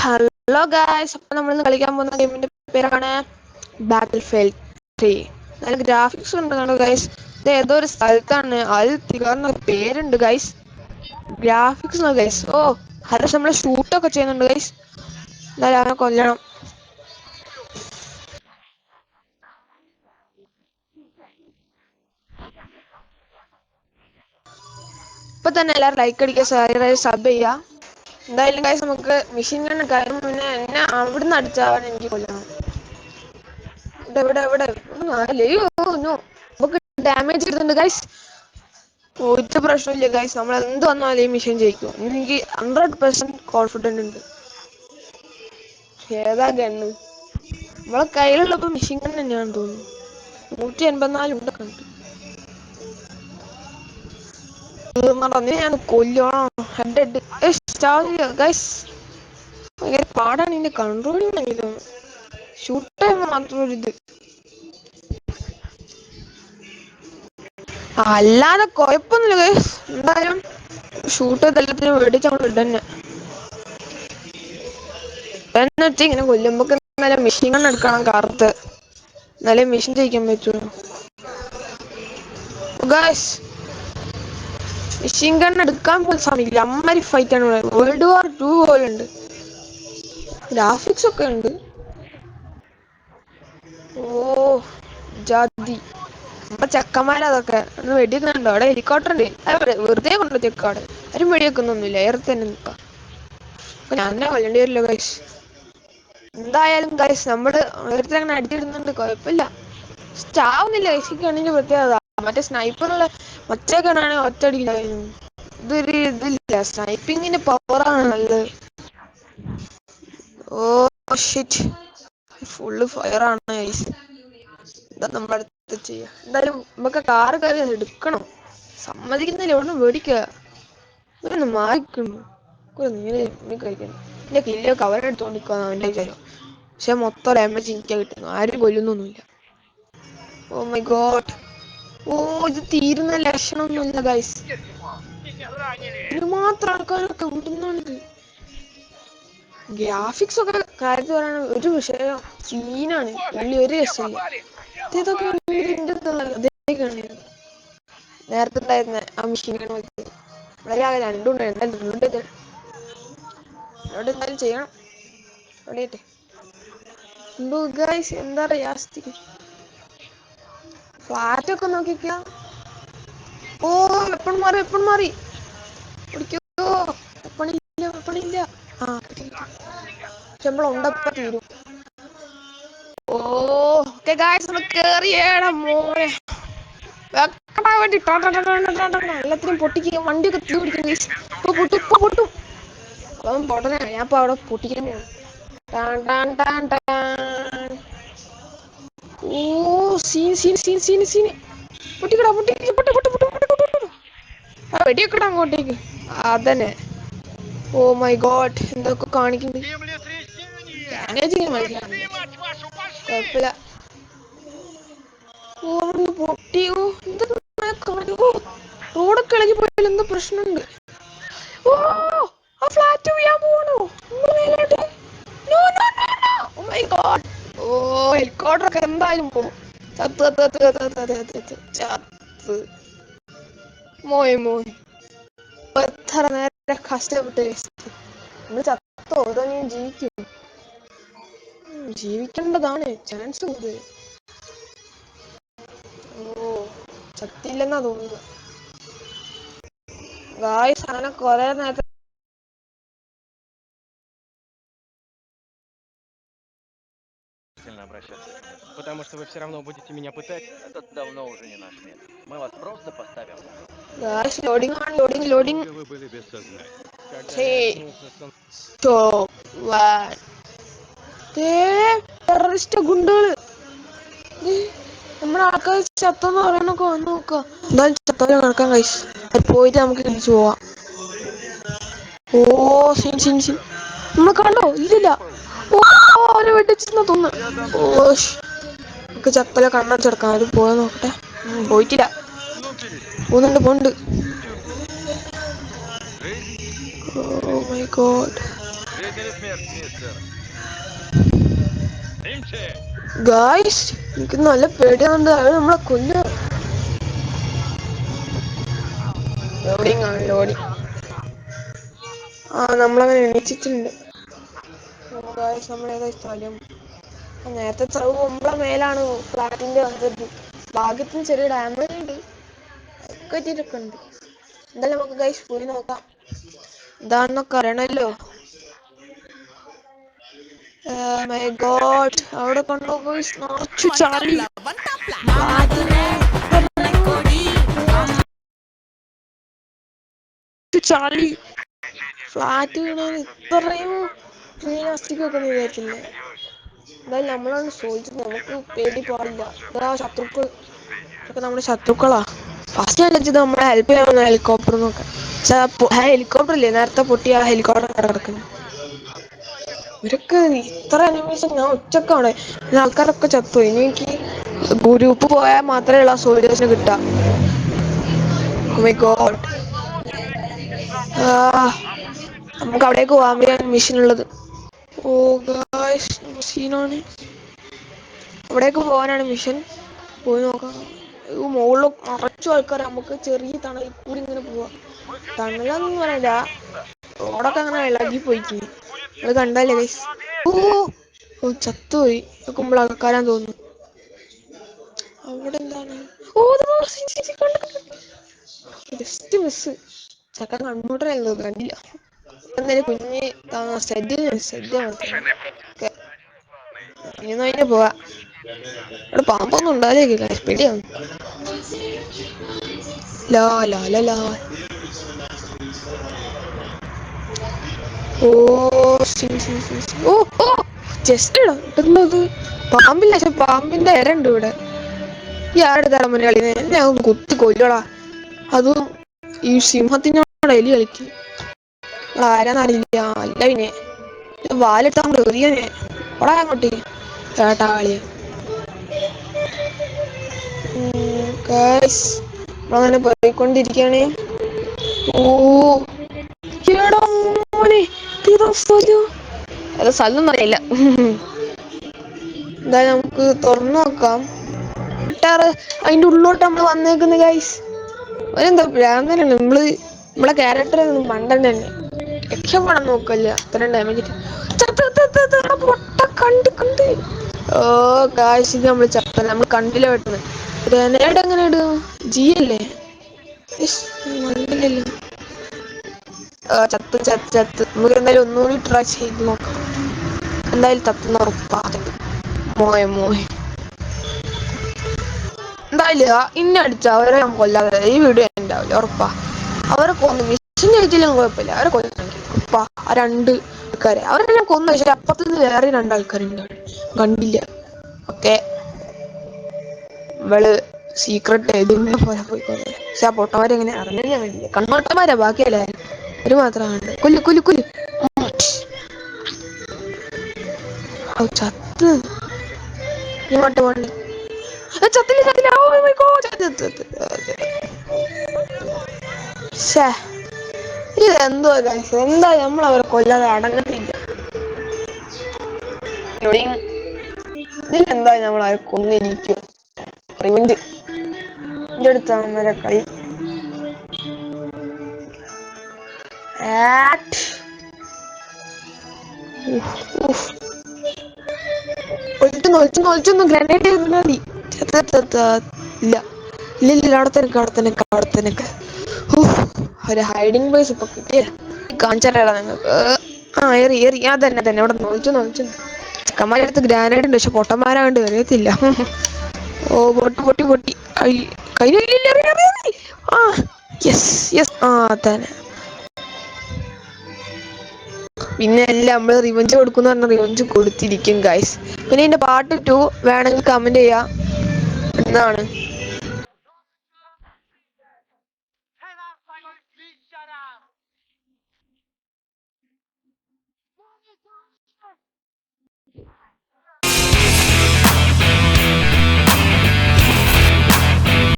Hello guys, അപ്പോൾ നമ്മളിന്ന് കളിക്കാൻ പോകുന്ന ഗെയിമിന്റെ പേരാണ് ബാറ്റിൽഫീൽഡ് 3. നല്ല ഗ്രാഫിക്സ് ഉണ്ട് കണ്ടോ ഗൈസ്. ഇത് ഏതോ ഒരു സ്ഥലത്താണ്, അതിൽ തികർന്ന പേരുണ്ട് guys. Graphics guys. Oh Harish നമ്മളെ ഷൂട്ടൊക്കെ ചെയ്യുന്നുണ്ട് ഗൈസ്. എന്തായാലും അവനെ കൊല്ലണം. ഇപ്പൊ തന്നെ എല്ലാവരും ലൈക്ക് അടിക്കുക, സബ് ചെയ്യുക. എന്തായാലും ഗൈസ് നമുക്ക് മെഷീൻ ഗണ്ണ് കാര്യം പിന്നെ എന്നെ അവിടുന്ന് അടിച്ചാവാൻ എനിക്ക് കൊല്ലണം. ഇവിടെ നമുക്ക് ഡാമേജ് എടുത്തിട്ടുണ്ട് ഗൈസ്. ഒരു പ്രശ്നമില്ല ഗൈസ്, നമ്മൾ എന്ത് വന്നാലും ഈ മിഷൻ ജയിക്കും. എനിക്ക് 100% കോൺഫിഡന്റ് ഉണ്ട്. ഏതാ ഗണ്ണ് നമ്മളെ കയ്യിലുള്ളപ്പോ മിഷൻ ഗണ്ണ് തന്നെയാണെന്ന് തോന്നുന്നു. 184 ഉണ്ട് കണ്ടു. ഞാൻ കൊല്ലണം. ഭയങ്കര പാടാണ് ഇതിന്റെ കൺട്രോളിങ്. ഷൂട്ട് ചെയ്യുമ്പോൾ മാത്രം ഒരിത്, അല്ലാതെ കുഴപ്പമൊന്നുമില്ല ഗൈസ്. എന്തായാലും ഷൂട്ട് ചെയ്തെല്ലാത്തിനും മേടിച്ചങ്ങോട്ട് ഇടന്നെ. എന്ന് വെച്ചാൽ ഇങ്ങനെ കൊല്ലുമ്പോ നല്ല മെഷീൻ ഗണ്ണ് എടുക്കണം കറുത്ത്, എന്നാലേ മെഷീൻ ജയിക്കാൻ പറ്റുള്ളൂ ഗൈസ്. മെഷീൻ ഗണ്ണ് എടുക്കാൻ പോലും സമയമില്ല, അമ്മാതിരി ഫൈറ്റ് ആണ്. വേൾഡ് വാർ 2 പോലെ ഉണ്ട്. ഗ്രാഫിക്സ് ഒക്കെ ഉണ്ട്. ഓ ജാതി അപ്പൊ ചെക്കന്മാരതൊക്കെ ഒന്ന് വെടിക്കുന്നുണ്ടോ? അവിടെ ഹെലികോപ്റ്റർ ഉണ്ട്. വെറുതെ കൊണ്ടുവച്ചേക്കും. അവിടെ ആരും വെടിവെക്കുന്നൊന്നുമില്ല, ഏറെ തന്നെ നിൽക്കാം. അപ്പൊ ഞാൻ തന്നെ കൊല്ലേണ്ടി വരില്ല ഗൈസ്. എന്തായാലും ഗൈസ് നമ്മള് നേരത്തെ അങ്ങനെ അടിച്ചിടുന്നുണ്ട്, കുഴപ്പമില്ല. ചാവുന്നില്ല ഗൈസ്. ഈ ഗണ്ണിന്റെ പ്രത്യേകത മറ്റേ സ്നൈപ്പറുള്ള മറ്റേ ഗണ്ണാണ് ഒറ്റയടിയിലായിരുന്നു. ഇതൊരു ഇതില്ല, സ്നൈപ്പിങ്ങിന്റെ പവറാണ് നല്ലത്. ഓ ഷിറ്റ്, ഫുള്ള് ഫയറാണ് ഗൈസ്. എന്താ നമ്മുടെ അടുത്ത് ചെയ്യാ? എന്തായാലും നമുക്ക് കാറ് കയറി എടുക്കണം. സമ്മതിക്കുന്നില്ല, ഇവിടെ മേടിക്കുക. ഇവരൊന്ന് മാറിക്കുന്നു. കഴിക്കുന്നു. എന്റെ കില്ലോ കവറെടുത്തോണ്ടിരിക്കാന്ന് അവന്റെ വിചാരം. പക്ഷെ മൊത്തം ഡാമേജ് എനിക്ക് കിട്ടുന്നു. ആരും കൊല്ലുന്നൊന്നുമില്ല. ഓ മൈ ഗോഡ്. ഓ ഇത് തീരുന്ന ലക്ഷണമൊന്നുമില്ല ഗൈസ്. ഇത് മാത്രം ആൾക്കാരൊക്കെ വിടുന്നുണ്ട്. ഗ്രാഫിക്സ് ഒക്കെ കാര്യത്തിൽ പറയണ ഒരു വിഷയം സീനാണ്. പുള്ളി ഒരു രക്ഷയില്ല. ഇതൊക്കെ നേരത്തെ ഉണ്ടായിരുന്ന ആ മെഷീൻ വളരെ രണ്ടുണ്ടായിരുന്നു. അവിടെ എന്തായാലും ചെയ്യണം. അവിടെയട്ടെ എന്താ പറയാ, ഫ്ലാറ്റൊക്കെ നോക്കിക്ക. ഓ എപ്പം മാറി പണിയില്ല. ആ ശമ്പളം ഉണ്ടപ്പ തീരും. ഓ കേറിയേടാ മോനെ. എല്ലാത്തിനും പൊട്ടിക്കുക. വണ്ടിയൊക്കെ തീ പിടിക്കുന്നു. ഇപ്പൊ പൊട്ടും. അപ്പം പൊട്ടനെ ഞാനിപ്പോ അവിടെ പൊട്ടിക്കാൻ പോകും. ഓ സീന് പൊട്ടിക്കടാ. വെടിവെക്കടാ അങ്ങോട്ടേക്ക്. അതന്നെ. ഓ മൈ ഗോഡ്, എന്തൊക്കെ കാണിക്കുന്നു. കുഴപ്പമില്ല. റോഡൊക്കെ ഇളകി പോയാൽ എന്തോ പ്രശ്നമുണ്ട്. ഓ ആ ഫ്ലാറ്റ് വീഴാൻ പോണു. ഓ ഹെലികോപ്റ്ററൊക്കെ എന്തായാലും പോകും. മോയ് എത്ര നേരം കഷ്ടപ്പെട്ട് നമ്മള് ചത്തോ അതോ ഞാൻ ജീവിക്കും? ജീവിക്കേണ്ടതാണ്, ചാൻസ് കൂടുതൽ. ഓ ചത്തില്ലെന്നാ തോന്നുന്നു. ഗായ്സ് അങ്ങനെ കൊറേ നേരത്തെ обращаться к ним, потому что вы все равно будете меня пытать. Это давно уже не наш метод. Мы вас просто поставим в угол. ലോഡിങ്. Вы были без сознания. Когда я очнулся, ടെററിസ്റ്റ് ഗുണ്ടകള് നമ്മുടെ ആൾക്കാർ ചത്തെന്ന് പറയാനൊക്കെ വന്ന് നോക്കുക. എന്തായാലും ചത്തോലെ നടക്കാൻ കഴിച്ചു. അത് പോയിട്ട് നമുക്ക് തിരിച്ചു പോവാം. ഓ സീൻ നമ്മളെ കണ്ടോ? ഇല്ലില്ല. ഓ അവരെ വെട്ടിച്ചെന്നാ തോന്നുന്നു. ഓ നമുക്ക് ചത്തോലെ കണ്ണടച്ചെടുക്കാം. അവര് പോയാ നോക്കട്ടെ. പോയിട്ടില്ല. പോണ്ട്. Oh my god. Жизнь или смерть, мистер? Имче! ഗായ്സ് എനിക്ക് നല്ല പേടിയാവുന്നുണ്ട്. അത് നമ്മളെ കൊല്ലും. ലോഡിങ് ആണ് ലോഡിങ്. ആ നമ്മളങ്ങനെ എണീച്ചിട്ടുണ്ട്. ഗായ്സ് നമ്മളേതാ സ്ഥലം? നേരത്തെ ചവ് നമ്മളെ മേലാണ് ഫ്ലാറ്റിന്റെ വന്നത്. ഭാഗ്യത്തിന് ചെറിയ ഡാമേജ് ഉണ്ട്. ഒക്കെ എത്തിയിട്ടൊക്കെ ഉണ്ട്. എന്തായാലും നമുക്ക് ഗായ്സ് പോയി നോക്കാം. ഇതാണെന്നൊക്കെ അറിയണല്ലോ. മൈ ഗോഡ് അവിടെ കണ്ടോ ഗായ്സ് നിറച്ചു ചാലി ഫ്ലാറ്റിന് ചാലി ഫ്ലാറ്റ് വീണാൽ ഇത്രയും ക്ലീനാസ്റ്റിക് ഒക്കെ വിചാരിച്ചില്ലേ. എന്തായാലും നമ്മളാണ് ചോദിച്ചത്. നമുക്ക് പേടി പാടില്ല. ഇതാ ശത്രുക്കൾ ഇതൊക്കെ നമ്മുടെ ശത്രുക്കളാ. ഫസ്റ്റ് വിചാരിച്ചത് നമ്മളെ ഹെൽപ്പ് ചെയ്യാൻ ഹെലികോപ്റ്റർ എന്നൊക്കെ. പക്ഷെ ഹെലികോപ്റ്റർ ഇല്ലേ നേരത്തെ പൊട്ടിയ ആ ഹെലികോപ്റ്റർ കിടക്കുന്നു. ഇവരൊക്കെ ഇത്ര അനിമേഷൻ ഞാൻ ഒറ്റക്കാണ്. ആൾക്കാരൊക്കെ ചത്തുപോയി. ഇനി എനിക്ക് ഗ്രൂപ്പ് പോയാൽ മാത്രമേ ഉള്ള സോൾജേഴ്സിന് കിട്ടാ. Oh my God. നമുക്ക് അവിടേക്ക് പോകാൻ വേണ്ടിയാണ് മിഷൻ ഉള്ളത്. ഓ ഗായ്സ് സീനാണ്. അവിടേക്ക് പോകാനാണ് മിഷൻ. പോയി നോക്കാം. മുകളിൽ നിറച്ചു ആൾക്കാർ. നമുക്ക് ചെറിയ തണൽ കൂടി ഇങ്ങനെ പോവാ. തണലൊന്നും പറയില്ല. റോഡൊക്കെ അങ്ങനെ ഇളകി പോയിക്കുന്നു. അത് കണ്ടല്ലേ ഗൈസ്. ഓ ചത്തുപോയി. കുമ്പളക്കാരാൻ തോന്നുന്നു. അവിടെ എന്താണ്? ഓ ജസ്റ്റ് മിസ്. ചക്ക കൺപ്യൂട്ടറായിരുന്നു കണ്ടില്ല. എന്തായാലും കുഞ്ഞ് സദ്യ ഇനി അതിന് പോവാ. അവിടെ പാമ്പൊന്നും ഉണ്ടാവില്ലേ? പേടിയാവും. ലാ ലാ ലാ ലാ. ഓ ഓ ഓ ജസ്റ്റ് ഇടുന്നത് പാമ്പില്ല. പക്ഷെ പാമ്പിന്റെ ഇരണ്ട് ഇവിടെ. ഈ ആരുടെ മുന്നേ കളിക്കുന്നത്? ഞാൻ ഒന്ന് കുത്തി കൊല്ലടാ. അതും ഈ സിംഹത്തിനോട് എലി കളിക്കും. ആരാന്നറിയില്ല. അല്ല പിന്നെ വാലെടുത്താൽ എറിയനെ ഓടാ അങ്ങോട്ട് ചേട്ടാ കളിയ. അങ്ങനെ പോയിക്കൊണ്ടിരിക്കണേ. ഓ അത് സ്ഥലം അറിയില്ല. എന്തായാലും നമുക്ക് തുറന്നു നോക്കാം. അതിന്റെ ഉള്ളിലോട്ട് നമ്മള് വന്നേക്കുന്നു ഗൈസ്. എന്താ ഭ്രാന്തനാണ് നമ്മളെ ക്യാരക്ടർ മണ്ടൻ തന്നെ. രക്ഷപ്പെടാൻ നോക്കല്ല. അത്രയും ഡാമേജ് കണ്ട്. ഓ ഗായ്സ് ഇത് നമ്മള് ചത്ത. നമ്മൾ കണ്ടില്ല പെട്ടെന്ന്. ഗ്രനേഡ് എങ്ങനെ ഇടുക? ജി അല്ലേ? മണ്ടല്ലോ. ചത്ത് നമുക്ക് എന്തായാലും ഒന്നുകൂടി ട്രൈ ചെയ്ത് നോക്കാം. എന്തായാലും തത്തുന്ന ഉറപ്പാ. എന്തായാലും ഇന്ന അടിച്ച അവരെ ഞാൻ കൊല്ലാതെ ഈ വീഡിയോ ഉണ്ടാവില്ല. ഉറപ്പാ. അവരെ കൊന്നു. മിഷൻ ജയിച്ചില്ലെങ്കിൽ കുഴപ്പമില്ല. അവരെ കൊല്ലുന്നുണ്ട് ഉറപ്പാ. ആ രണ്ട് ആൾക്കാരെ അവരെല്ലാം കൊന്നു. പക്ഷെ അപ്പുറത്ത് വേറെ രണ്ടാൾക്കാരുണ്ട്. കണ്ടില്ല. ഓക്കെ ഇവള് സീക്രട്ട് ഇതിനെ പോലെ പോയിക്കോട്ടെ. പക്ഷെ ആ പൊട്ടന്മാരെങ്ങനെ അറിഞ്ഞാൽ ഞാൻ വേണ്ടില്ല. കണ്ണോട്ടന്മാരാ ബാക്കിയല്ലേ. ഒരു മാത്രമാണ്. കൊല്ലു ചത്ത് ചത്തില്ല. ഇതെന്തോ എന്താ നമ്മൾ അവരെ കൊല്ലാതെ അടങ്ങത്തില്ല. ഇതിലെന്താ നമ്മൾ അവരെ കൊന്നിരിക്കും. റിവെഞ്ച് എന്റെ അടുത്താണ് വരെ കളി. ഒളിച്ചൊന്നും ഗ്രാനേഡ് മതി. ഇല്ല അവിടത്തനൊക്കെ ഒരു ഹൈഡിങ് പ്ലേസ് ഇപ്പൊ കിട്ടിയ കാണിച്ചാലോ നിങ്ങൾക്ക്. എറി അതന്നെ അവിടെ നോളിച്ചു. ചെക്കന്മാരുടെ അടുത്ത് ഗ്രാനേഡ് ഉണ്ട്. പക്ഷെ പൊട്ടന്മാരാണ്ട് അറിയത്തില്ല. ഓ പൊട്ടി തന്നെ. പിന്നെ എല്ലാം നമ്മള് റിവെഞ്ച് കൊടുക്കുന്ന പറഞ്ഞ റിവെഞ്ച് കൊടുത്തിരിക്കും ഗൈസ്. പിന്നെ ഇതിന്റെ പാർട്ട് 2 വേണമെങ്കിൽ കമന്റ് ചെയ്യാം. എന്താണ്